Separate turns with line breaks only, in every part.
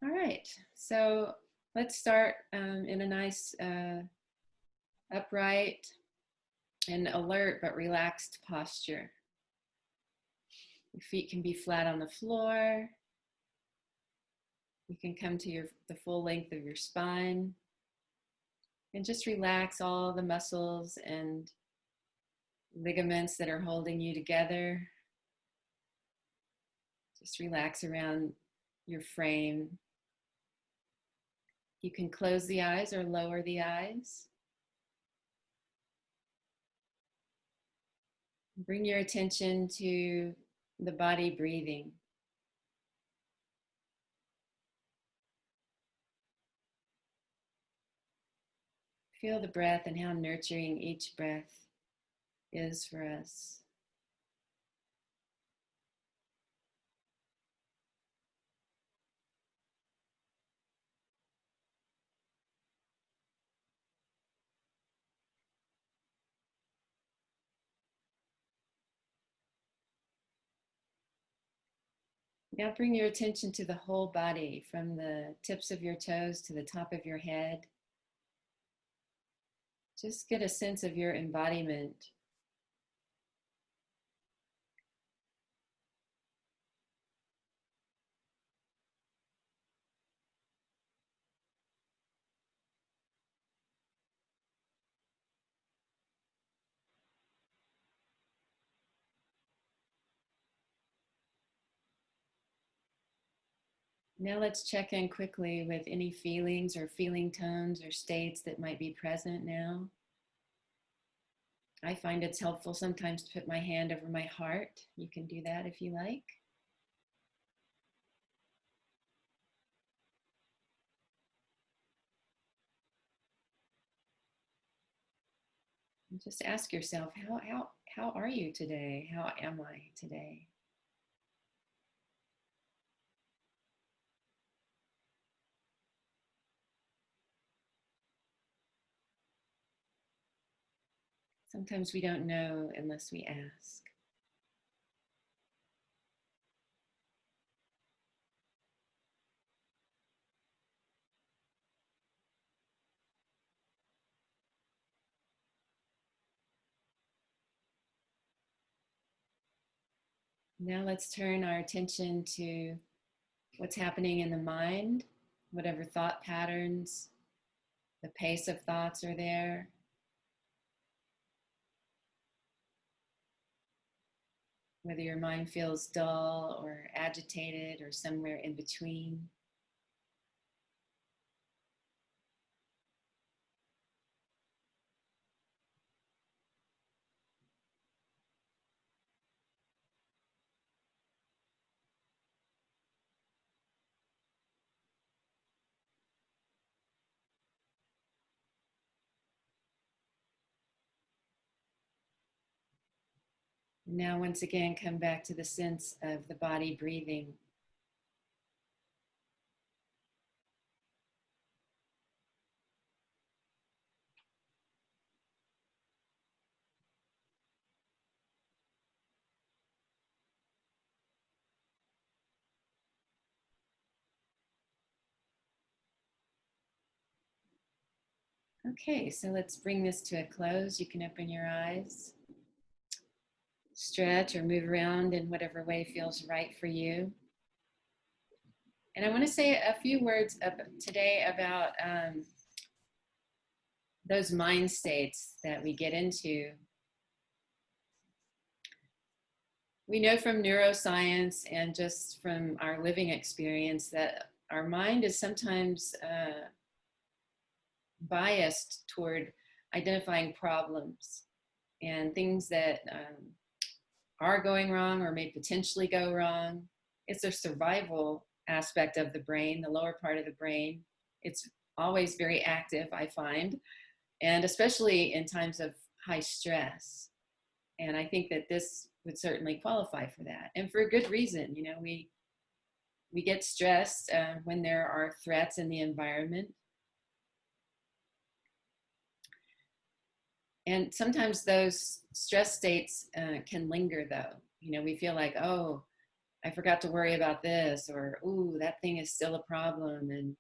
All right, so let's start in a nice upright and alert but relaxed posture. Your feet can be flat on the floor. You can come to the full length of your spine and just relax all the muscles and ligaments that are holding you together. Just relax around your frame. You can close the eyes or lower the eyes. Bring your attention to the body breathing. Feel the breath and how nurturing each breath is for us. Now bring your attention to the whole body, from the tips of your toes to the top of your head. Just get a sense of your embodiment. Now let's check in quickly with any feelings or feeling tones or states that might be present now. I find it's helpful sometimes to put my hand over my heart. You can do that if you like. And just ask yourself, how are you today? How am I today? Sometimes we don't know unless we ask. Now let's turn our attention to what's happening in the mind, whatever thought patterns, the pace of thoughts are there. Whether your mind feels dull or agitated or somewhere in between. Now, once again, come back to the sense of the body breathing. Okay, so let's bring this to a close. You can open your eyes, stretch or move around in whatever way feels right for you. And I want to say a few words today about those mind states that we get into. We know from neuroscience and just from our living experience that our mind is sometimes biased toward identifying problems and things that are going wrong or may potentially go wrong. It's a survival aspect of the brain, the lower part of the brain. It's always very active, I find, and especially in times of high stress. And I think that this would certainly qualify for that, and for a good reason. You know, we get stressed when there are threats in the environment. And sometimes those stress states can linger, though. You know, we feel like, oh, I forgot to worry about this, or, ooh, that thing is still a problem.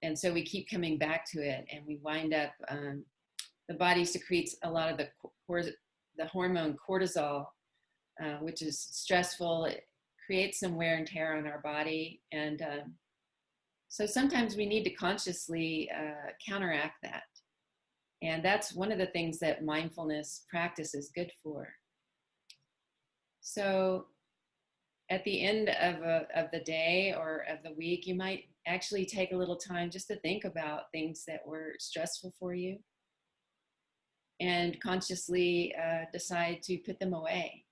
And so we keep coming back to it, and we wind up, the body secretes a lot of the hormone cortisol, which is stressful. It creates some wear and tear on our body. And so sometimes we need to consciously counteract that. And that's one of the things that mindfulness practice is good for. So at the end of the day or of the week, you might actually take a little time just to think about things that were stressful for you, and consciously decide to put them away.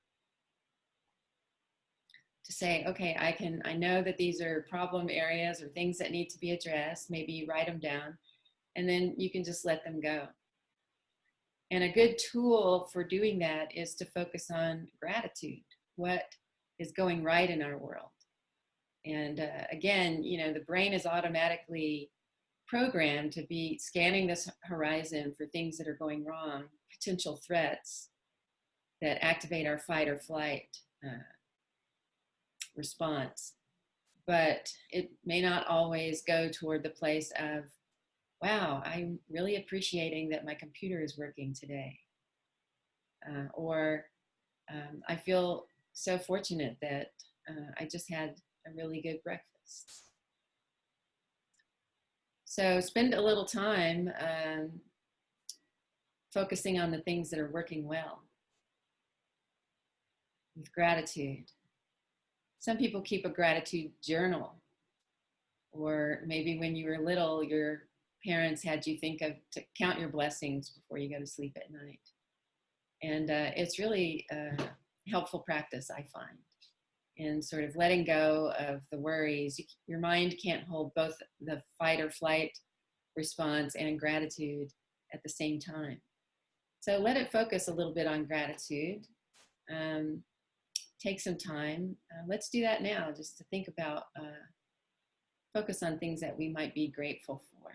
To say, okay, I know that these are problem areas or things that need to be addressed. Maybe you write them down, and then you can just let them go. And a good tool for doing that is to focus on gratitude. What is going right in our world? And again, the brain is automatically programmed to be scanning this horizon for things that are going wrong, potential threats that activate our fight or flight response. But it may not always go toward the place of, wow, I'm really appreciating that my computer is working today. Or I feel so fortunate that I just had a really good breakfast. So spend a little time focusing on the things that are working well with gratitude. Some people keep a gratitude journal, or maybe when you were little, your parents had you think of to count your blessings before you go to sleep at night. And it's really a helpful practice, I find, in sort of letting go of the worries. Your mind can't hold both the fight or flight response and gratitude at the same time. So let it focus a little bit on gratitude. Take some time. Let's do that now, just to think about, focus on things that we might be grateful for.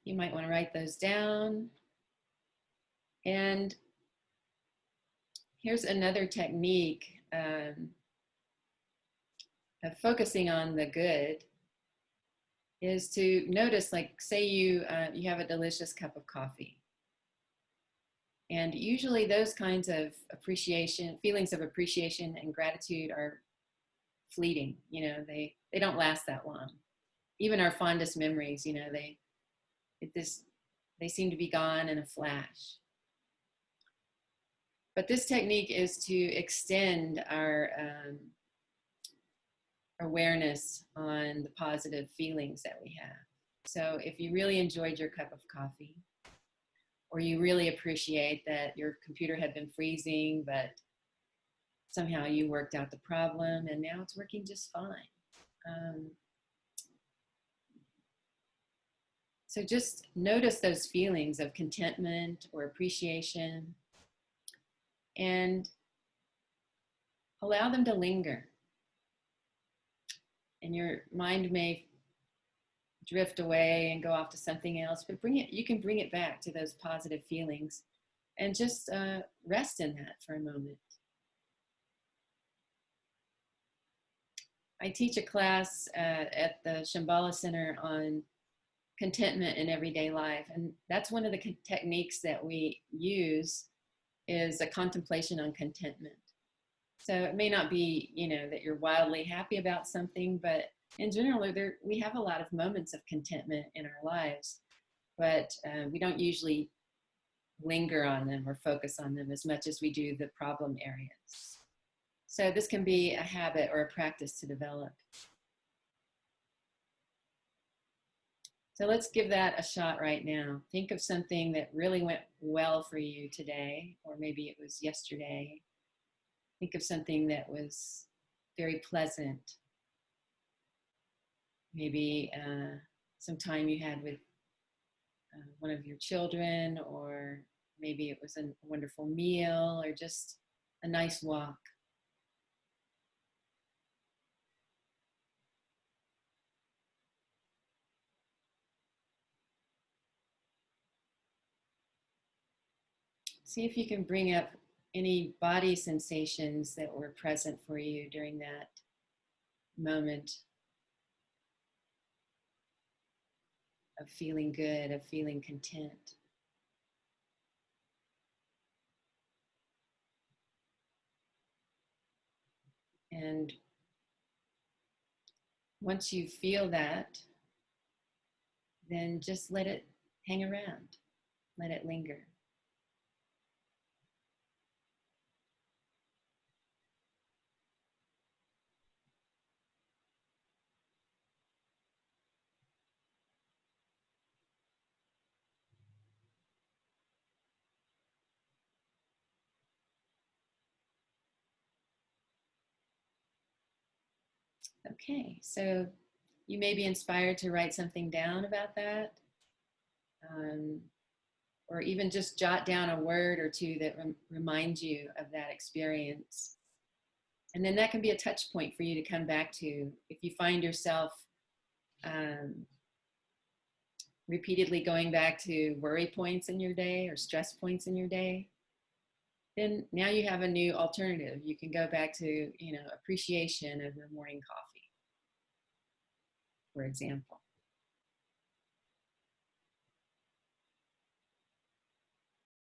You might want to write those down. And here's another technique of focusing on the good, is to notice, like, say you have a delicious cup of coffee. And usually those kinds of feelings of appreciation and gratitude are fleeting. They don't last that long. Even our fondest memories, they seem to be gone in a flash. But this technique is to extend our awareness on the positive feelings that we have. So if you really enjoyed your cup of coffee, or you really appreciate that your computer had been freezing, but somehow you worked out the problem and now it's working just fine. So just notice those feelings of contentment or appreciation, and allow them to linger. And your mind may drift away and go off to something else, but you can bring it back to those positive feelings, and just rest in that for a moment. I teach a class at the Shambhala Center on contentment in everyday life, and that's one of the techniques that we use, is a contemplation on contentment. So it may not be, that you're wildly happy about something, but in general, we have a lot of moments of contentment in our lives, but we don't usually linger on them or focus on them as much as we do the problem areas. So this can be a habit or a practice to develop. So let's give that a shot right now. Think of something that really went well for you today, or maybe it was yesterday. Think of something that was very pleasant. Maybe some time you had with one of your children, or maybe it was a wonderful meal or just a nice walk. See if you can bring up any body sensations that were present for you during that moment of feeling good, of feeling content. And once you feel that, then just let it hang around, let it linger. Okay, so you may be inspired to write something down about that, um, or even just jot down a word or two that reminds you of that experience. And then that can be a touch point for you to come back to if you find yourself um, repeatedly going back to worry points in your day or stress points in your day. Then now you have a new alternative. You can go back to, appreciation of your morning coffee, for example.